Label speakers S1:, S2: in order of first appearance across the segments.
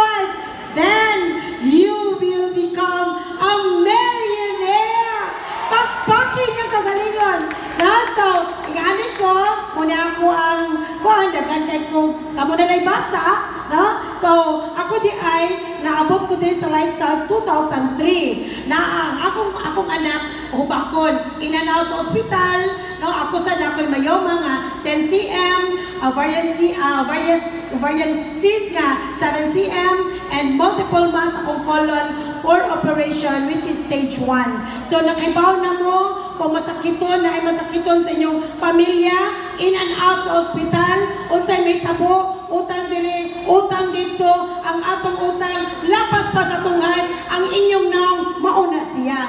S1: wife, then you will become a millionaire. Pakpaking ang kagalingon. So, ingani ko, muna ako ang dagan kay ko, kamo na basa, no? So, ako di ay, naabot ko din sa Lifestyles 2003, na akong anak, hubakon, in and out sa ospital, no? Ako sa nako'y mayo mga 10 cm, ovarian cyst nga 7 cm, and multiple mass akong colon for operation, which is stage 1. So, nakibaw na mo, kung masakiton na ay masakiton sa inyong pamilya, in and out sa ospital, unsay may tabo, utang dire, utang dito, ang atong utang, lapas pa sa tunghay, ang inyong naong mauna siya.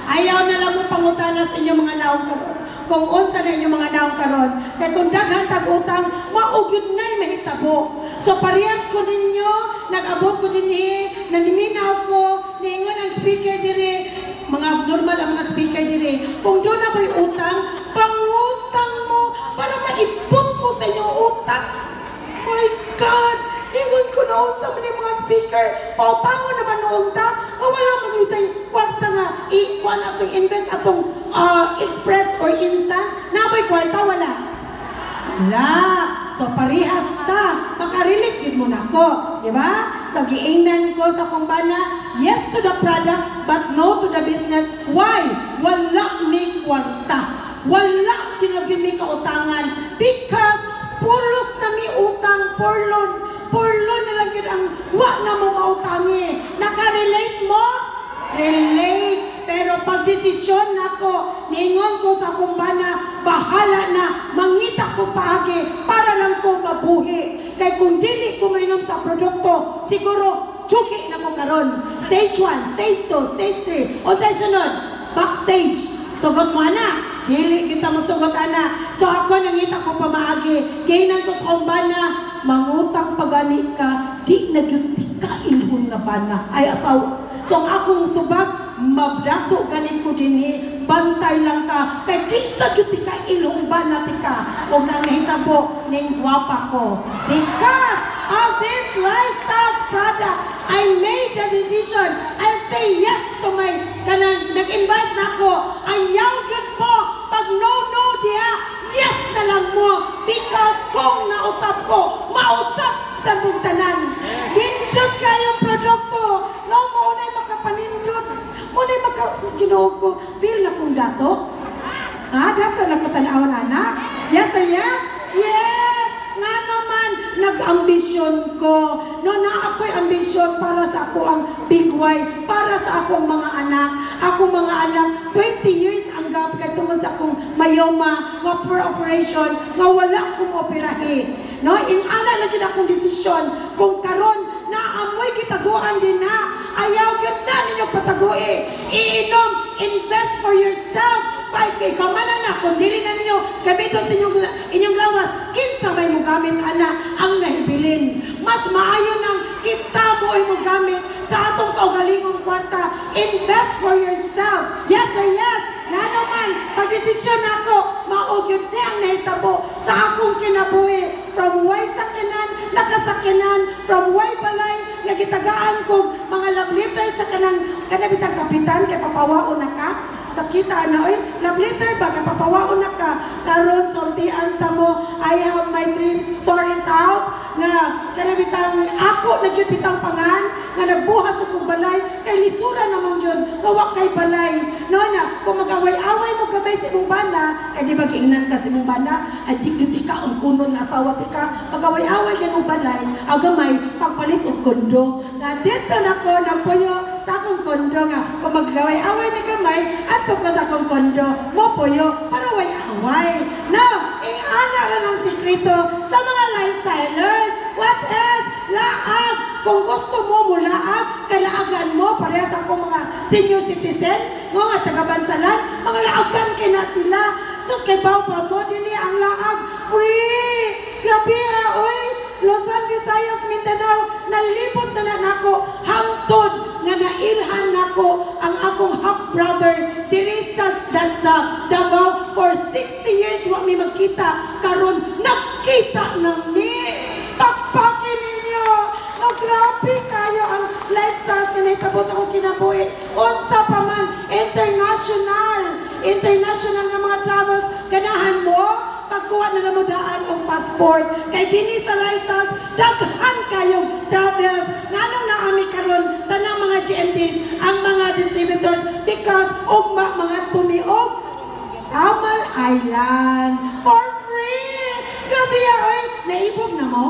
S1: Ayaw na lang mo pangutana sa inyong mga naong karon. Kung unsa na inyong mga naong karon, kaya kung daghan tag-utang, maugyod na'y mahitabo. So parehas ko ninyo, nag-abot ko din naniminaw ko, niingon ang speaker dire, mga abnormal ang mga speaker dire, kung doon na may utang, pangutang mo para maipot mo sa inyong utang. My God! Ingon ko noon sa mga speaker, pautangon naman noon ta, wala magiging kwarta nga, i-kuan atong invest atong express or instant, nabay kwarta, wala. Wala. So parehas ta, makarelate yun muna ko, di ba? So giingnan ko sa kumbana, yes to the product, but no to the business. Why? Wala ni kwarta. Wala ginagimi kautangan. Because pulos na mi utang, porlon na lang yun ang wak na mo mautangi. Nakarelate mo? Relate. Pero pag desisyon nako, ningon ko sa kumbana, bahala na, mangita ko paagi para lang ko mabuhi. Kay kung dili ko mainom sa produkto, siguro chuki na ko karon. Stage 1, stage 2, stage 3. O sa sunod, backstage. Sugot mo na. Dili kita mo sugot ana. So ako nangita ko pamaagi. Gainan ko sa kumbana, mangutang pagani ka, di nagyuti ka ilhon nga bana. Ay asawa. So ang akong tubag, mabdato galing ko din bantay lang ka, kay di sa gyuti ka ilhon bana tika. O nang nahitabo, ning gwapa ko. Because of this Lifestyles product, I made the decision. I say yes to my kanang nag-invite na ko. Ayaw yun mo. Pag no diya, yes na lang mo. Because kung nausap ko, mausap sa bugtanan. Hindot kayong produkto. No, mo na makapanindot. Mo na makasus Ginoo ko. Feel na kung dato? Ha? Dato na katanaw na na? Yes or yes? Yes! Nga naman, nag-ambisyon ko. No, na ako'y ambisyon para sa ako ang bigway, para sa akong mga anak. Akong mga anak, 20 years ang gap kay tungod sa akong mayoma, nga per operation, nga wala akong operahe. No, in-ana lagi na akong desisyon. Kung karon naamoy kitaguan din na, ayaw yun na ninyo patagui. Iinom, invest for yourself. Kay kamana na, kung dili na ninyo gamiton sa inyong lawas, kinsa may mo gamit ana ang nahibilin. Mas maayo nang kita mo ay mo gamit sa atong kaugalingong kwarta. Invest for yourself. Yes or yes? Nga naman, pag-desisyon ako, maugyod na ang nahitabo sa akong kinabuhi. From way sakinan, nakasakinan, from way balay, nagitagaan ko mga love letters sa kanabitang kapitan, kay papawaon na ka. Sa kita na, love letter ba, kay papawaon na ka. Karon, sortian ta mo, I have my 3 stories house, nga kanabitang ako nagyutbitang pangan, nga nagbuhat sa kong balay, kay lisura naman yun, kawak kay balay. No na, kung mag-away-away mo kamay sa imong bana, kay di ba giingnan ka sa imong bana, ay di ka ang kunon nga asawa ka, mag-away-away kay mong balay, agamay, pagpalit og kondo. Na dito na ko, napuyo, sa akong kondo nga, kung mag-away-away may kamay, ato ka sa akong kondo, mo puyo, para way-away. No, ingana rin ang sikreto sa mga lifestylers. What else? Laag. Kung gusto mo mulaag, kalaagan mo, parehas akong mga senior citizen, mga taga-bansalan, mga laagan kina sila. Sus, kay Bawpa mo, din ang laag, free! Grabe ha, oy! Luzon, Visayas, Mindanao, nalibot na nako, hangtod nga nailhan nako ang akong half-brother, diri sa Davao, for 60 years, wa mi magkita, karon nagkita na mi! Pakpakin ninyo! grabe kayo ang lifestyles nga nahitabo sa akong kinabuhi. Unsa pa man, international nga mga travels, ganahan mo, pagkuha na mo daan og passport. Kay dinhi sa lifestyles, daghan kayong travels. Nganong naami karon tanang mga GMDs, ang mga distributors, because ugma mga tumiog Samal Island for free. Grabe oy, naibog na mo?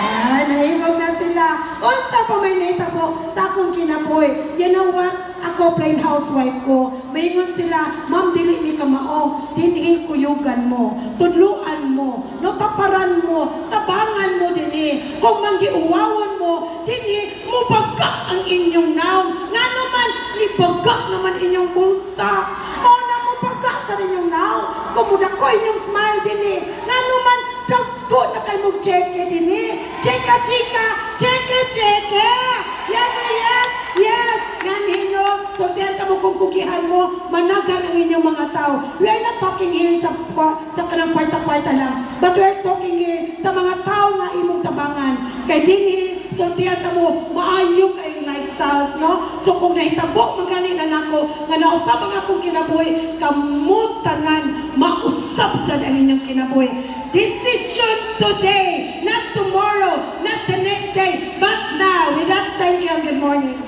S1: Ay, naibog na sila. Unsa pa may naitabo sa akong kinabuhi. You know what? Ako, plain housewife ko. Maingon sila, ma'am, dili ni ka mao. Dinhi kuyugan mo. Tudluan mo. No, taparan mo. Tabangan mo dinhi. Kung manggiuwawan mo, dinhi mo baga ang inyong naong. Nga naman, ni baga naman inyong bulsa. Muna mo baga sa inyong naong. Kumuda ko inyong smile dinhi. Nga naman, dagko na kayo mag-cheke dinhi. Cheka, chika, cheke. Yes or yes? Yes! Yan hinog. So, denta mo kung kukihan mo, managan ang inyong mga tao. We are not talking here sa kanang kwarta-kwarta lang. But we are talking here sa mga tao nga imong tabangan. Kay dinhi, so denta mo, maayo kayong lifestyles, no? So, kung nahitabo, maganin na nako, nga nausap ang akong kinabuhi, kamutanan, mausap sa ang inyong kinabuhi. Decision today, not tomorrow, not the next day, but now. With that, thank you and good morning.